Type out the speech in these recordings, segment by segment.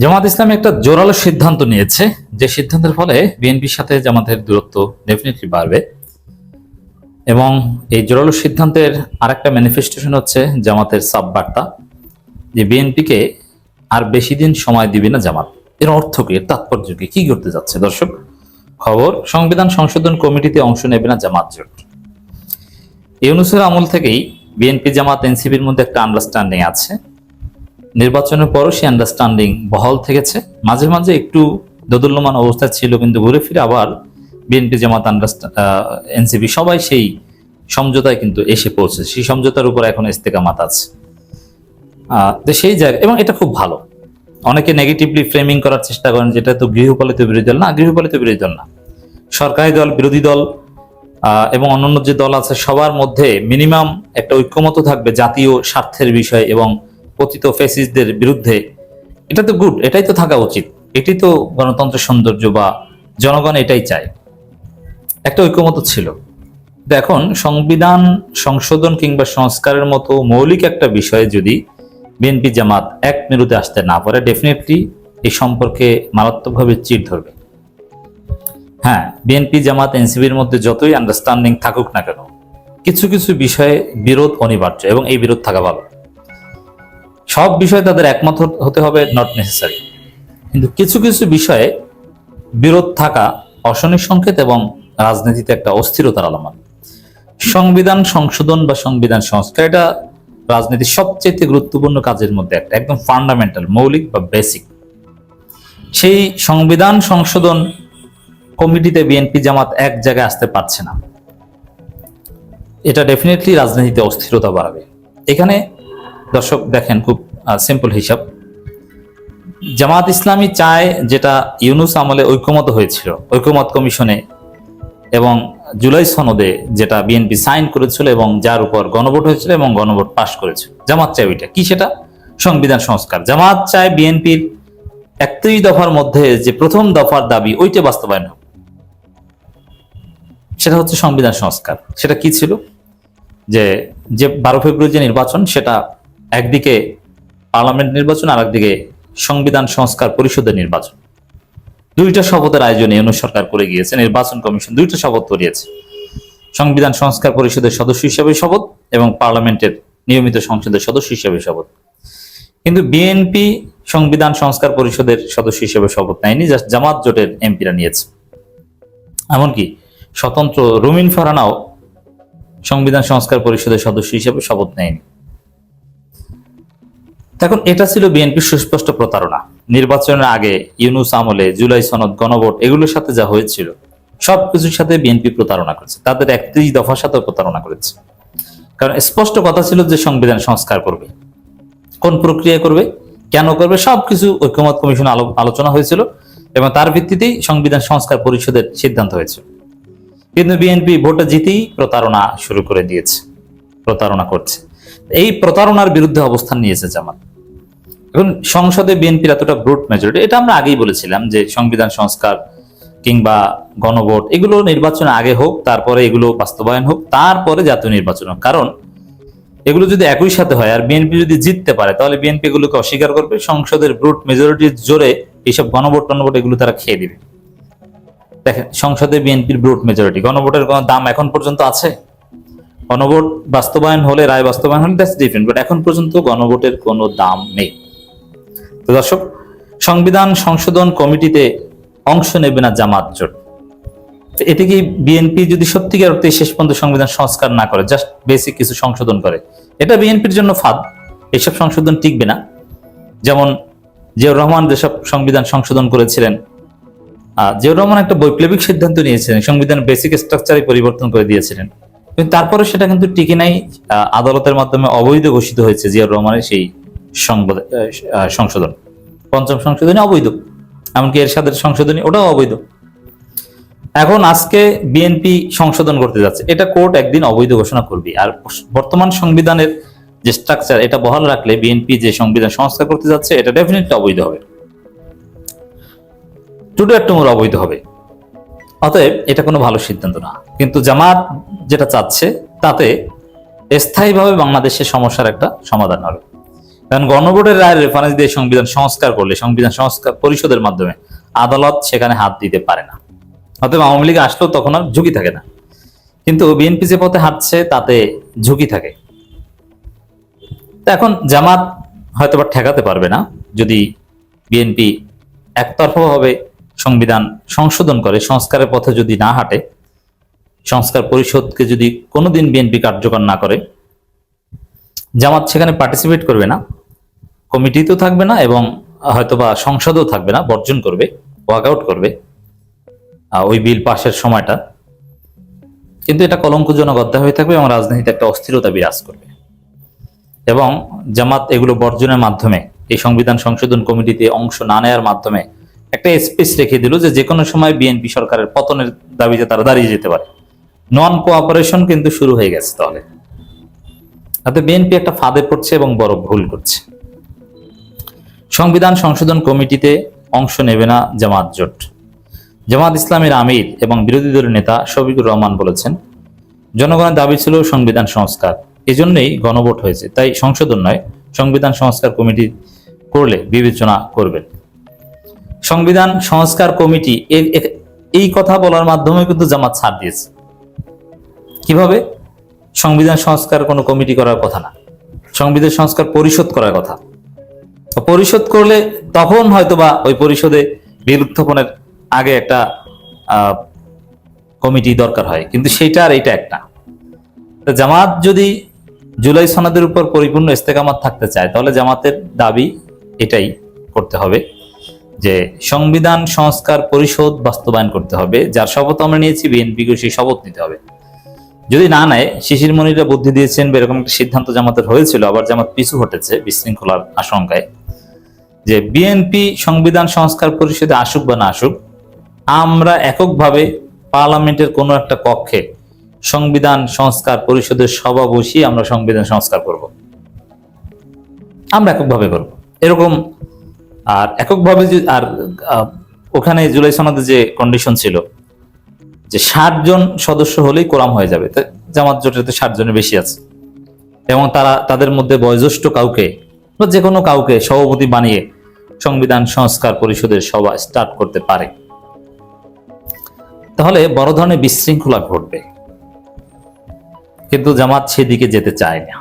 জামাত ইসলামী একটা জোরালো সিদ্ধান্ত নিয়েছে, যে সিদ্ধান্তের ফলে বিএনপির সাথে জামাতের দূরত্ব ডেফিনেটলি বাড়বে। এবং এই জোরালো সিদ্ধান্তের আরেকটা ম্যানিফেস্টেশন হচ্ছে জামাতের সাব বার্তা, যে বিএনপিকে আর বেশি দিন সময় দিবে না জামাত। এর অর্থ কি, এর তাৎপর্য কি, কি করতে যাচ্ছে? দর্শক, খবর, সংবিধান সংশোধন কমিটিতে অংশ নেবে না জামাত জোট। ইউনূসের আমল থেকেই বিএনপি জামাত এনসিপির মধ্যে একটা আন্ডারস্ট্যান্ডিং আছে। নির্বাচনের পরও সেই আন্ডারস্ট্যান্ডিং বহাল থেকেছে। মাঝে মাঝে একটু দোদুল্যমান অবস্থা ছিল, কিন্তু ঘুরে ফিরে আবার বিএনপি জামাত এনসিপি সবাই সেই সমঝোতায় কিন্তু এসে পৌঁছেছে। সেই সমঝোতার উপর এখন ইস্তেকামাত আছে। তো সেই জায়গা, এবং এটা খুব ভালো। অনেকে নেগেটিভলি ফ্রেমিং করার চেষ্টা করেন, যেটা তো গৃহপালিত বিরোধী দল না। গৃহপালিত বিরোধী দল না, সরকারি দল, বিরোধী দল এবং অন্যান্য যে দল আছে সবার মধ্যে মিনিমাম একটা ঐক্যমত থাকবে জাতীয় স্বার্থের বিষয় এবং পতিত ফ্যাসিস্টদের বিরুদ্ধে। এটা তো গুড, এটাই তো থাকা উচিত। এটাই তো গণতন্ত্রের সৌন্দর্য, বা জনগণ এটাই চায়। একটা ঐক্যমত ছিল। এখন সংবিধান সংশোধন কিংবা সংস্কারের মতো মৌলিক একটা বিষয়ে যদি বিএনপি জামাত এক মেরুতে আসতে না পারে, ডেফিনেটলি এই সম্পর্কে মারাত্মকভাবে চির ধরবে। হ্যাঁ, বিএনপি জামাত এনসিপির মধ্যে যতই আন্ডারস্ট্যান্ডিং থাকুক না কেন, কিছু কিছু বিষয়ে বিরোধ অনিবার্য, এবং এই বিরোধ থাকা ভালো। সব বিষয়ে তাদের একমত হতে হবে, নট নেসেসারি। কিন্তু কিছু কিছু বিষয়ে বিরোধ থাকা অশনির সংকেত এবং রাজনীতিতে একটা অস্থিরতার আলামত। সংবিধান সংশোধন বা সংবিধান সংস্কার, এটা রাজনীতির সবচেয়ে গুরুত্বপূর্ণ কাজের মধ্যে একটা, একদম ফান্ডামেন্টাল, মৌলিক বা বেসিক। সেই সংবিধান সংশোধন কমিটিতে বিএনপি জামাত এক জায়গায় আসতে পারছে না। এটা ডেফিনেটলি রাজনীতিতে অস্থিরতা বাড়াবে। এখানে দর্শক দেখেন, খুব সিম্পল হিসাব। জামাত ইসলামী চায় যেটা ইউনূস আমলে ঐক্যমত হয়েছিল ঐক্যমত কমিশনে, এবং জুলাই সনদে যেটা বিএনপি সাইন করেছিল এবং যার উপর গণভোট হয়েছিল এবং গণভোট পাশ করেছিল। জামাত চায় ওইটা কি, সেটা সংবিধান সংস্কার। জামাত চায় বিএনপির ৩১ দফার মধ্যে যে প্রথম দফার দাবি, ওইটা বাস্তবায়ন হোক। সেটা হচ্ছে সংবিধান সংস্কার। সেটা কি ছিল? যে 12 ফেব্রুয়ারি যে নির্বাচন, সেটা একদিকে পার্লামেন্ট নির্বাচন, আর একদিকে সংবিধান সংস্কার পরিষদের নির্বাচন। দুইটা শপথের আয়োজনে ইউনূস সরকার করে গিয়েছে। নির্বাচন কমিশন দুইটা শপথ করিয়েছে, সংবিধান সংস্কার পরিষদের সদস্য হিসেবে শপথ এবং পার্লামেন্টের নিয়মিত সংসদের সদস্য হিসেবে শপথ। কিন্তু বিএনপি সংবিধান সংস্কার পরিষদের সদস্য হিসেবে শপথ নেয়নি, জাস্ট জামাত জোটের এমপিরা নিয়েছে। এমনকি স্বতন্ত্র রুমিন ফারহানাও সংবিধান সংস্কার পরিষদের সদস্য হিসেবে শপথ নেয়নি। এখন এটা ছিল বিএনপির সুস্পষ্ট প্রতারণা। নির্বাচনের আগে ইউনূস আমলে জুলাই সনদ, গণভোট, এগুলোর সাথে যা হয়েছিল সবকিছুর সাথে বিএনপি প্রতারণা করেছে। তাদের ৩১ দফার সাথে প্রতারণা করেছে। কারণ স্পষ্ট কথা ছিল যে সংবিধান সংস্কার করবে, কোন প্রক্রিয়া করবে, কেন করবে, সবকিছু ঐক্যমত কমিশনে আলোচনা হয়েছিল এবং তার ভিত্তিতেই সংবিধান সংস্কার পরিষদের সিদ্ধান্ত হয়েছিল। কিন্তু বিএনপি ভোটে জিতেই প্রতারণা শুরু করে দিয়েছে, প্রতারণা করছে। এই প্রতারণার বিরুদ্ধে অবস্থান নিয়েছে জামাত। এখন সংসদে বিএনপির এতটা ব্রুট মেজরিটি, এটা আমরা আগেই বলেছিলাম যে সংবিধান সংস্কার কিংবা গণভোট এগুলো নির্বাচন আগে হোক, তারপরে এগুলো বাস্তবায়ন হোক, তারপরে জাতীয় নির্বাচন হোক। কারণ এগুলো যদি একই সাথে হয় আর বিএনপি যদি জিততে পারে, তাহলে বিএনপি এগুলোকে অস্বীকার করবে। সংসদের ব্রুট মেজরিটির জোরে এইসব গণভোট টনভোট এগুলো তারা খেয়ে দিবে। দেখেন, সংসদে বিএনপির ব্রুট মেজরিটি, গণভোটের কোনো দাম এখন পর্যন্ত আছে? গণভোট বাস্তবায়ন হলে, রায় বাস্তবায়ন হলে দ্যাটস ডিফারেন্ট, বাট এখন পর্যন্ত গণভোটের কোনো দাম নেই। তো দর্শক, সংবিধান সংশোধন কমিটিতে অংশ নেবে না জামাত জোট। এতে কি বিএনপি যদি সত্যিকার অর্থে শেষ পর্যন্ত সংবিধান সংস্কার না করে, জাস্ট বেসিক কিছু সংশোধন করে, এটা বিএনপির জন্য ফাঁদ। এসব সংশোধন টিকবে না। যেমন জিয়াউর রহমান যেসব সংবিধান সংশোধন করেছিলেন, জিয়াউর রহমান একটা বৈপ্লবিক সিদ্ধান্ত নিয়েছিলেন, সংবিধান বেসিক স্ট্রাকচারে পরিবর্তন করে দিয়েছিলেন, কিন্তু তারপরে সেটা কিন্তু টিকে নাই। আদালতের মাধ্যমে অবৈধ ঘোষিত হয়েছে জিয়াউর রহমানের সেই সংশোধন। পঞ্চম সংশোধনী অবৈধ, এমনকি এরশাদের সংশোধনী, ওটাও অবৈধ। এখন আজকে বিএনপি সংশোধন করতে যাচ্ছে, এটা কোর্ট একদিন অবৈধ ঘোষণা করবে। আর বর্তমান সংবিধানের যে স্ট্রাকচার, এটা বহাল রাখলে বিএনপি যে সংবিধান সংস্কার করতে যাচ্ছে, এটা ডেফিনেটলি অবৈধ হবে, টুডে টুমোর অবৈধ হবে। অতএব এটা কোনো ভালো সিদ্ধান্ত না। কিন্তু জামাত যেটা চাচ্ছে, তাতে স্থায়ীভাবে বাংলাদেশের সমস্যার একটা সমাধান হবে। কারণ গণভোটের রায়ের রেফারেন্স দিয়ে সংবিধান সংস্কার করলে সংবিধান সংস্কার পরিষদের মাধ্যমে আদালত সেখানে হাত দিতে পারে না। অতএব আওয়ামী লীগ আসলেও তখন আর ঝুঁকি থাকে না, কিন্তু বিএনপি যে পথে হাঁটছে তাতে ঝুঁকি থাকে। এখন জামাত হয়তোবা ঠেকাতে পারবে না যদি বিএনপি একতরফাভাবে সংবিধান সংশোধন করে, সংস্কারের পথে যদি না হাঁটে, সংস্কার পরিষদকে যদি কোনোদিন বিএনপি কার্যকর না করে, জামাত সেখানে পার্টিসিপেট করবে না, কমিটিতেও থাকবে না এবং হয়তোবা সংসদেও থাকবে না, বর্জন করবে, ওয়াকআউট করবে ওই বিল পাশের সময়টা। কিন্তু এটা কলঙ্কজনক অধ্যায় হয়ে থাকবে এবং রাজনীতিতে একটা অস্থিরতা বিরাজ করবে। এবং জামাত এগুলো বর্জনের মাধ্যমে, এই সংবিধান সংশোধন কমিটিতে অংশ না নেওয়ার মাধ্যমে একটা স্পেস রেখে দিল যে কোনো সময় বিএনপি সরকারের পতনের দাবিতে তারা দাঁড়িয়ে যেতে পারে। নন কোঅপারেশন কিন্তু শুরু হয়ে গেছে। তাহলে তাতে বিএনপি একটা ফাঁদে পড়ছে এবং বড় ভুল করছে। সংবিধান সংশোধন কমিটিতে অংশ নেবে না জামাত জোট। জামাত ইসলামের আমির এবং বিরোধী দলের নেতা শফিকুর রহমান বলেছেন, জনগণের দাবি ছিল সংবিধান সংস্কার, এজন্যই গণভোট হয়েছে, তাই সংশোধন নয়, সংবিধান সংস্কার কমিটি করলে বিবেচনা করবেন। সংবিধান সংস্কার কমিটি এই কথা বলার মাধ্যমে কিন্তু জামাত ছাড় দিয়েছে। কিভাবে? সংবিধান সংস্কার কোনো কমিটি করার কথা না, সংবিধান সংস্কার পরিষদ করার কথা। পরিষদ করলে তখন হয়তোবা ওই পরিষদে বিল উত্থাপনের আগে একটা কমিটি দরকার হয়, কিন্তু সেইটা আর এইটা একটা। জামাত যদি জুলাই সনদের উপর পরিপূর্ণ ইস্তেকামাত থাকতে চায়, তাহলে জামাতের দাবি এটাই করতে হবে যে সংবিধান সংস্কার পরিষদ বাস্তবায়ন করতে হবে। যার শপথ আমরা নিয়েছি, বিএনপিকে সেই শপথ নিতে হবে। যদি না নেয়, শিশির মনিরা বুদ্ধি দিয়েছেন, এরকম একটা সিদ্ধান্ত জামাতের হয়েছিল, আবার জামাত পিছু হটেছে বিশৃঙ্খলার আশঙ্কায়, যে বিএনপি সংবিধান সংস্কার পরিষদে আসুক বা না আসুক, আমরা এককভাবে পার্লামেন্টের কোনো একটা কক্ষে সংবিধান সংস্কার পরিষদের সভা বসিয়ে আমরা সংবিধান সংস্কার করব, আমরা এককভাবে করব এরকম। আর এককভাবে আর ওখানে জুলাই সনদে যে কন্ডিশন ছিল যে 60 জন সদস্য হলেই কোরাম হয়ে যাবে, জামাত জোটের 60 জনের বেশি আছে এবং তাদের মধ্যে বয়োজ্যেষ্ঠ কাউকে বা যে কোনো কাউকে সভাপতি বানিয়ে সংবিধান সংস্কার পরিষদের সভা স্টার্ট করতে পারে। তাহলে বড় ধরনের বিশৃঙ্খলা ঘটবে, কিন্তু জামাত সেদিকে যেতে চায় না।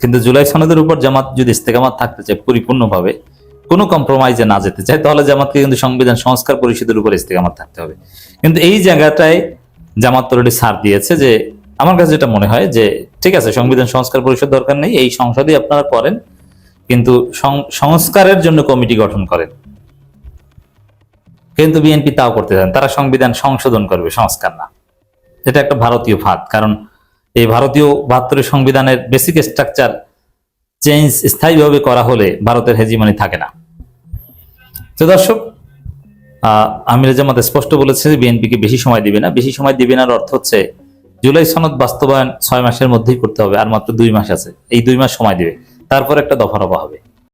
কিন্তু জুলাই সনদের উপর জামাত যদি ইস্তেকামাত থাকতে চায়, পরিপূর্ণভাবে কোনো কম্প্রোমাইজে না যেতে চায়, তাহলে জামাতকে কিন্তু সংবিধান সংস্কার পরিষদের উপর ইস্তেকামাত থাকতে হবে। কিন্তু এই জায়গাটায় জামাত অলরেডি ছাড় দিয়েছে যে, আমার কাছে যেটা মনে হয় যে ঠিক আছে, সংবিধান সংস্কার পরিষদ দরকার নেই, এই সংসদে আপনারা করেন, কিন্তু সংস্কারের জন্য কমিটি গঠন করেন। কিন্তু বিএনপি তাও করতে চান, তারা সংবিধান সংশোধন করবে, সংস্কার না। এটা একটা ভারতীয় ফাঁদ, কারণ এই ভারতীয় 72 সংবিধানের বেসিক স্ট্রাকচার চেঞ্জ স্থায়ীভাবে করা হলে ভারতের হেজিমনি থাকে না। তো দর্শক, আমির জামাত স্পষ্ট বলেছে যে বিএনপিকে বেশি সময় দিবে না। বেশি সময় দিবে না অর্থ হচ্ছে জুলাই সনদ বাস্তবায়ন 6 মাসের মধ্যেই করতে হবে, আর মাত্র 2 মাস আছে, এই 2 মাস সময় দিবে, তারপর একটা দফা রফা হবে।